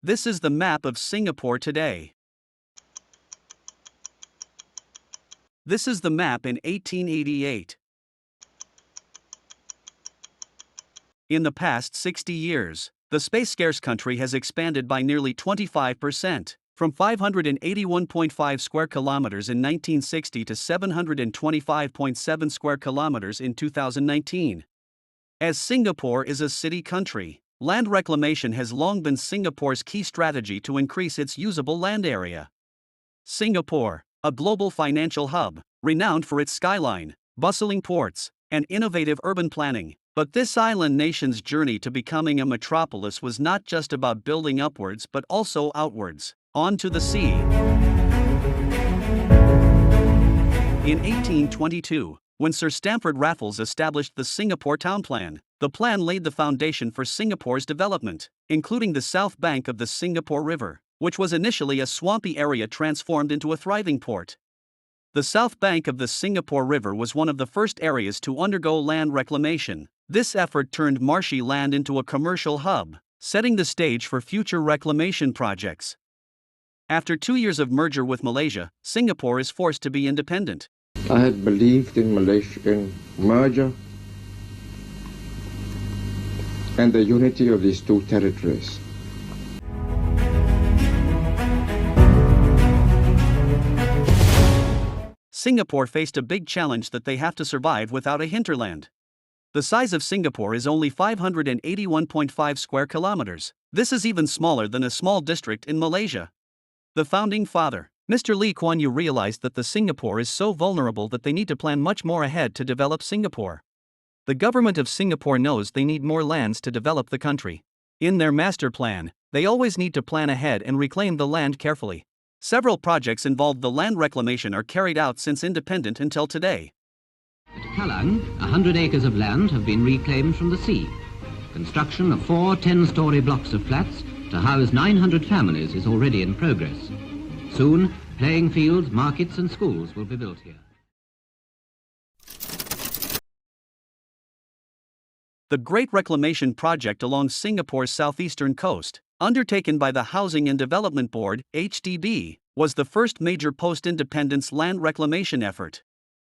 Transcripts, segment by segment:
This is the map of Singapore today. This is the map in 1888. In the past 60 years, the space-scarce country has expanded by nearly 25%, from 581.5 square kilometers in 1960 to 725.7 square kilometers in 2019. As Singapore is a city country, land reclamation has long been Singapore's key strategy to increase its usable land area. Singapore, a global financial hub, renowned for its skyline, bustling ports, and innovative urban planning. But this island nation's journey to becoming a metropolis was not just about building upwards but also outwards, onto the sea. In 1822, when Sir Stamford Raffles established the Singapore Town Plan, the plan laid the foundation for Singapore's development, including the south bank of the Singapore River, which was initially a swampy area transformed into a thriving port. The south bank of the Singapore River was one of the first areas to undergo land reclamation. This effort turned marshy land into a commercial hub, setting the stage for future reclamation projects. After 2 years of merger with Malaysia, Singapore is forced to be independent. I had believed in Malaysian merger and the unity of these two territories. Singapore faced a big challenge that they have to survive without a hinterland. The size of Singapore is only 581.5 square kilometers. This is even smaller than a small district in Malaysia. The founding father, Mr. Lee Kuan Yew, realized that the Singapore is so vulnerable that they need to plan much more ahead to develop Singapore. The government of Singapore knows they need more lands to develop the country. In their master plan, they always need to plan ahead and reclaim the land carefully. Several projects involved the land reclamation are carried out since independence until today. At Kallang, 100 acres of land have been reclaimed from the sea. Construction of 4 10-story blocks of flats to house 900 families is already in progress. Soon, playing fields, markets and schools will be built here. The Great Reclamation Project along Singapore's southeastern coast, undertaken by the Housing and Development Board, HDB, was the first major post-independence land reclamation effort.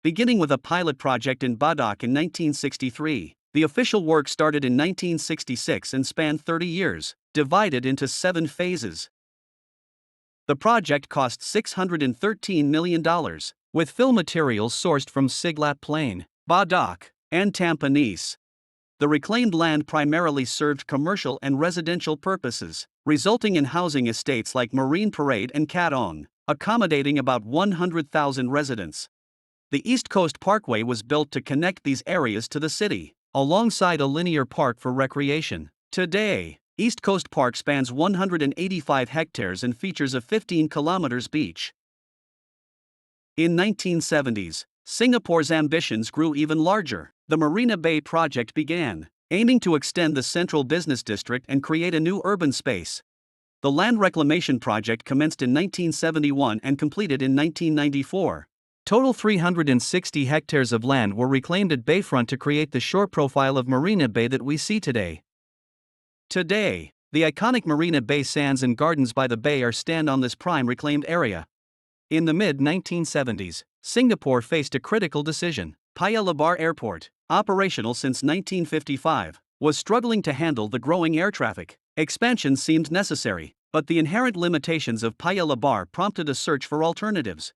Beginning with a pilot project in Badak in 1963, the official work started in 1966 and spanned 30 years, divided into 7 phases. The project cost $613 million, with fill materials sourced from Siglap Plain, Badak, and Tampines. The reclaimed land primarily served commercial and residential purposes, resulting in housing estates like Marine Parade and Kat Ong, accommodating about 100,000 residents. The East Coast Parkway was built to connect these areas to the city, alongside a linear park for recreation. Today, East Coast Park spans 185 hectares and features a 15 kilometers beach. In 1970s, Singapore's ambitions grew even larger. The Marina Bay project began, aiming to extend the central business district and create a new urban space. The land reclamation project commenced in 1971 and completed in 1994. Total 360 hectares of land were reclaimed at bayfront to create the shore profile of Marina Bay that we see today. Today, the iconic Marina Bay sands and gardens by the bay are stand on this prime reclaimed area. In the mid-1970s, Singapore faced a critical decision. Paya Lebar Airport, operational since 1955, was struggling to handle the growing air traffic. Expansion seemed necessary, but the inherent limitations of Paya Lebar prompted a search for alternatives.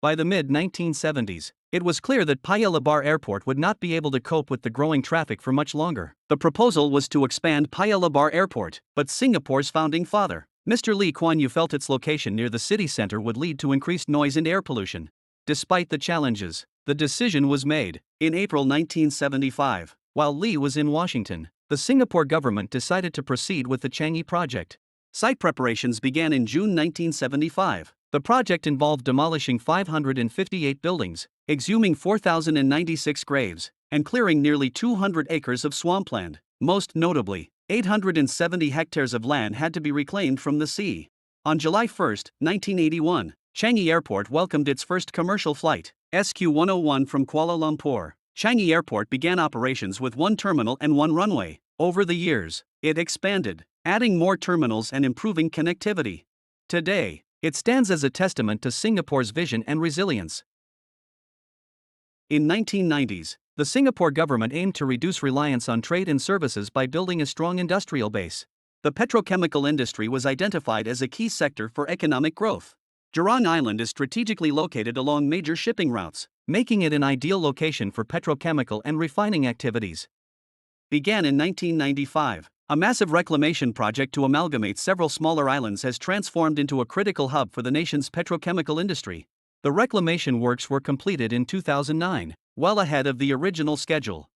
By the mid-1970s, it was clear that Paya Lebar Airport would not be able to cope with the growing traffic for much longer. The proposal was to expand Paya Lebar Airport, but Singapore's founding father, Mr. Lee Kuan Yew, felt its location near the city center would lead to increased noise and air pollution. Despite the challenges, the decision was made. In April 1975, while Lee was in Washington, the Singapore government decided to proceed with the Changi project. Site preparations began in June 1975. The project involved demolishing 558 buildings, exhuming 4,096 graves, and clearing nearly 200 acres of swampland. Most notably, 870 hectares of land had to be reclaimed from the sea. On July 1, 1981, Changi Airport welcomed its first commercial flight, SQ-101 from Kuala Lumpur. Changi Airport began operations with 1 terminal and 1 runway. Over the years, it expanded, adding more terminals and improving connectivity. Today, it stands as a testament to Singapore's vision and resilience. In 1990s, the Singapore government aimed to reduce reliance on trade and services by building a strong industrial base. The petrochemical industry was identified as a key sector for economic growth. Jurong Island is strategically located along major shipping routes, making it an ideal location for petrochemical and refining activities. Began in 1995, a massive reclamation project to amalgamate several smaller islands has transformed into a critical hub for the nation's petrochemical industry. The reclamation works were completed in 2009, well ahead of the original schedule.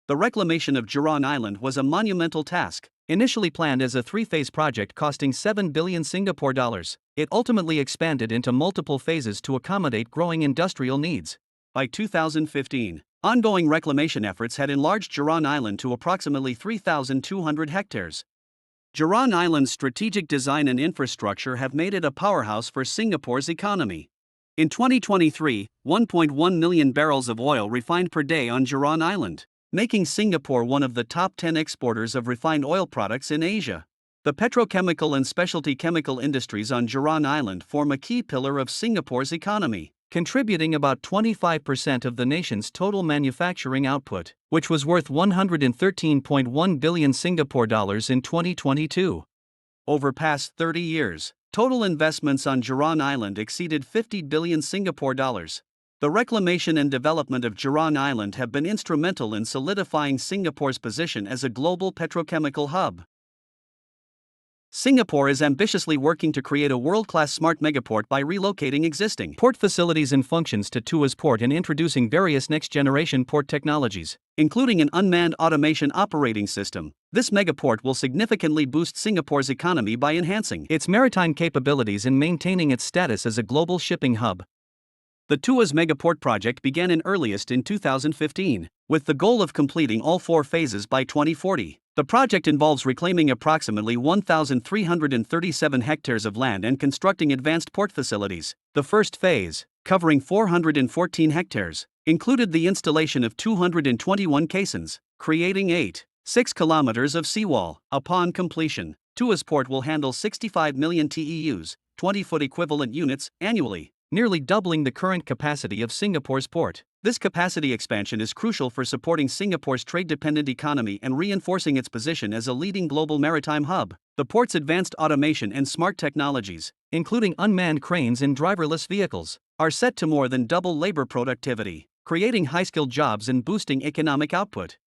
The reclamation of Jurong Island was a monumental task. Initially planned as a three-phase project costing 7 billion Singapore dollars, it ultimately expanded into multiple phases to accommodate growing industrial needs. By 2015, ongoing reclamation efforts had enlarged Jurong Island to approximately 3,200 hectares. Jurong Island's strategic design and infrastructure have made it a powerhouse for Singapore's economy. In 2023, 1.1 million barrels of oil refined per day on Jurong Island, making Singapore one of the top 10 exporters of refined oil products in Asia. The petrochemical and specialty chemical industries on Jurong Island form a key pillar of Singapore's economy, contributing about 25% of the nation's total manufacturing output, which was worth 113.1 billion Singapore dollars in 2022. Over past 30 years, total investments on Jurong Island exceeded 50 billion Singapore dollars. The reclamation and development of Jurong Island have been instrumental in solidifying Singapore's position as a global petrochemical hub. Singapore is ambitiously working to create a world-class smart megaport by relocating existing port facilities and functions to Tuas Port and introducing various next-generation port technologies, including an unmanned automation operating system. This megaport will significantly boost Singapore's economy by enhancing its maritime capabilities and maintaining its status as a global shipping hub. The Tuas Mega Port project began in earliest in 2015, with the goal of completing all 4 phases by 2040. The project involves reclaiming approximately 1,337 hectares of land and constructing advanced port facilities. The first phase, covering 414 hectares, included the installation of 221 caissons, creating 6 kilometers of seawall. Upon completion, Tuas Port will handle 65 million TEUs, 20-foot equivalent units, annually, nearly doubling the current capacity of Singapore's port. This capacity expansion is crucial for supporting Singapore's trade-dependent economy and reinforcing its position as a leading global maritime hub. The port's advanced automation and smart technologies, including unmanned cranes and driverless vehicles, are set to more than double labor productivity, creating high-skilled jobs and boosting economic output.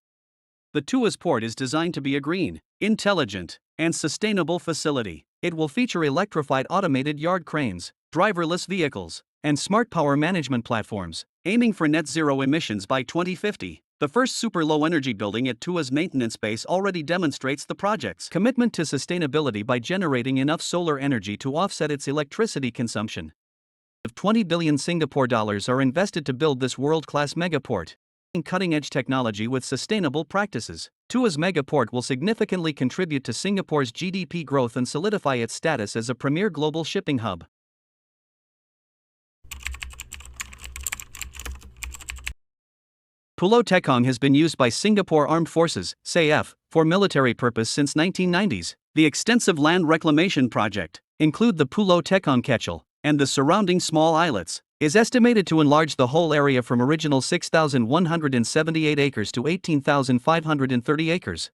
The Tuas Port is designed to be a green, intelligent, and sustainable facility. It will feature electrified automated yard cranes, driverless vehicles, and smart power management platforms, aiming for net zero emissions by 2050. The first super low-energy building at Tuas Maintenance Base already demonstrates the project's commitment to sustainability by generating enough solar energy to offset its electricity consumption. 20 billion Singapore dollars are invested to build this world-class megaport. Cutting-edge technology with sustainable practices, Tuas Mega Port will significantly contribute to Singapore's GDP growth and solidify its status as a premier global shipping hub. Pulau Tekong has been used by Singapore Armed Forces (SAF) for military purpose since 1990s. The extensive land reclamation project include the Pulau Tekong Kechil and the surrounding small islets, is estimated to enlarge the whole area from original 6,178 acres to 18,530 acres.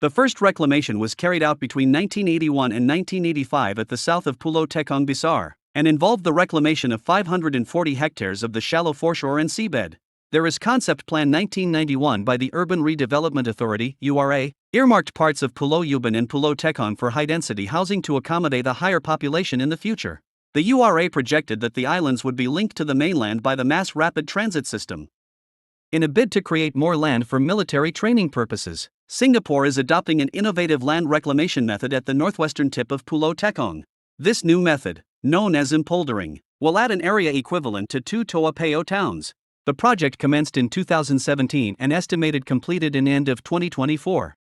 The first reclamation was carried out between 1981 and 1985 at the south of Pulau Tekong Besar, and involved the reclamation of 540 hectares of the shallow foreshore and seabed. There is Concept Plan 1991 by the Urban Redevelopment Authority (URA), earmarked parts of Pulau Ubin and Pulau Tekong for high-density housing to accommodate a higher population in the future. The URA projected that the islands would be linked to the mainland by the mass rapid transit system. In a bid to create more land for military training purposes, Singapore is adopting an innovative land reclamation method at the northwestern tip of Pulau Tekong. This new method, known as impoldering, will add an area equivalent to 2 Toa Payoh towns. The project commenced in 2017 and estimated completed in end of 2024.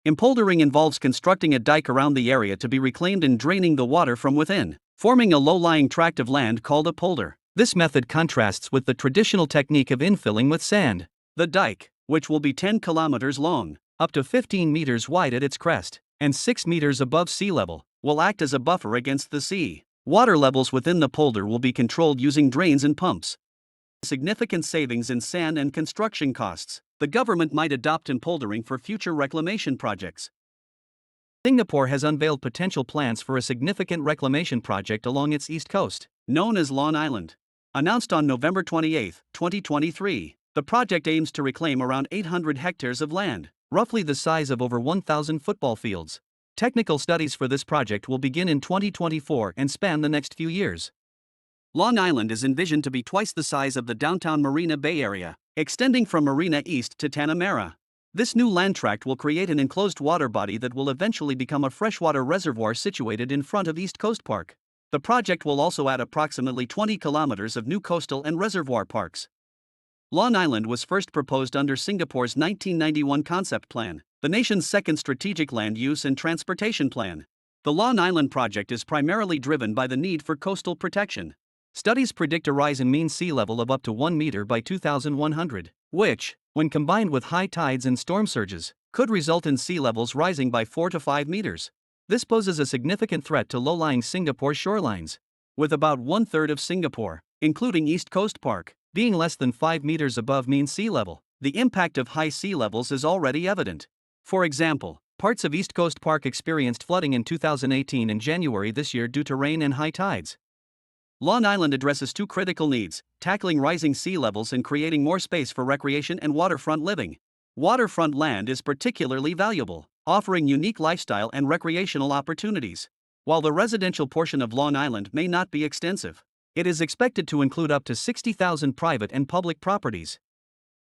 Impoldering involves constructing a dike around the area to be reclaimed and draining the water from within, forming a low-lying tract of land called a polder. This method contrasts with the traditional technique of infilling with sand. The dike, which will be 10 kilometers long, up to 15 meters wide at its crest, and 6 meters above sea level, will act as a buffer against the sea. Water levels within the polder will be controlled using drains and pumps. Significant savings in sand and construction costs. The government might adopt poldering for future reclamation projects. Singapore has unveiled potential plans for a significant reclamation project along its east coast, known as Long Island. Announced on November 28, 2023, the project aims to reclaim around 800 hectares of land, roughly the size of over 1,000 football fields. Technical studies for this project will begin in 2024 and span the next few years. Long Island is envisioned to be twice the size of the downtown Marina Bay area, extending from Marina east to Tanamera. This new land tract will create an enclosed water body that will eventually become a freshwater reservoir situated in front of East Coast Park. The project will also add approximately 20 kilometers of new coastal and reservoir parks. Long Island was first proposed under Singapore's 1991 Concept Plan, the nation's second strategic land use and transportation plan. The Long Island project is primarily driven by the need for coastal protection. Studies predict a rise in mean sea level of up to 1 meter by 2100, which, when combined with high tides and storm surges, could result in sea levels rising by 4 to 5 meters. This poses a significant threat to low-lying Singapore shorelines. With about one-third of Singapore, including East Coast Park, being less than 5 meters above mean sea level, the impact of high sea levels is already evident. For example, parts of East Coast Park experienced flooding in 2018 and January this year due to rain and high tides. Long Island addresses two critical needs: tackling rising sea levels and creating more space for recreation and waterfront living. Waterfront land is particularly valuable, offering unique lifestyle and recreational opportunities. While the residential portion of Long Island may not be extensive, it is expected to include up to 60,000 private and public properties.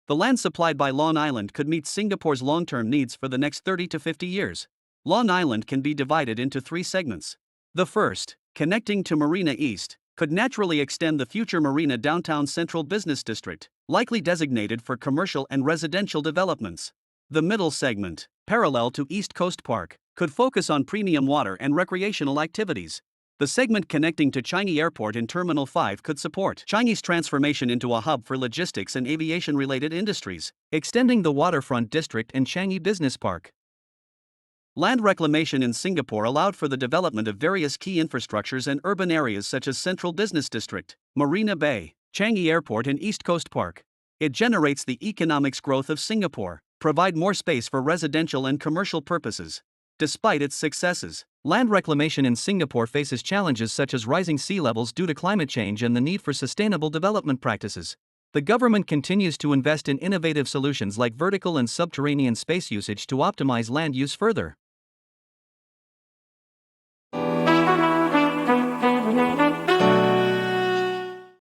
The land supplied by Long Island could meet Singapore's long-term needs for the next 30 to 50 years. Long Island can be divided into three segments. The first, connecting to Marina East, could naturally extend the future Marina downtown central business district, likely designated for commercial and residential developments. The middle segment, parallel to East Coast Park, could focus on premium water and recreational activities. The segment connecting to Changi Airport in Terminal 5 could support Changi's transformation into a hub for logistics and aviation-related industries, extending the waterfront district and Changi Business Park. Land reclamation in Singapore allowed for the development of various key infrastructures and urban areas such as Central Business District, Marina Bay, Changi Airport and East Coast Park. It generates the economic growth of Singapore, provide more space for residential and commercial purposes. Despite its successes, land reclamation in Singapore faces challenges such as rising sea levels due to climate change and the need for sustainable development practices. The government continues to invest in innovative solutions like vertical and subterranean space usage to optimize land use further.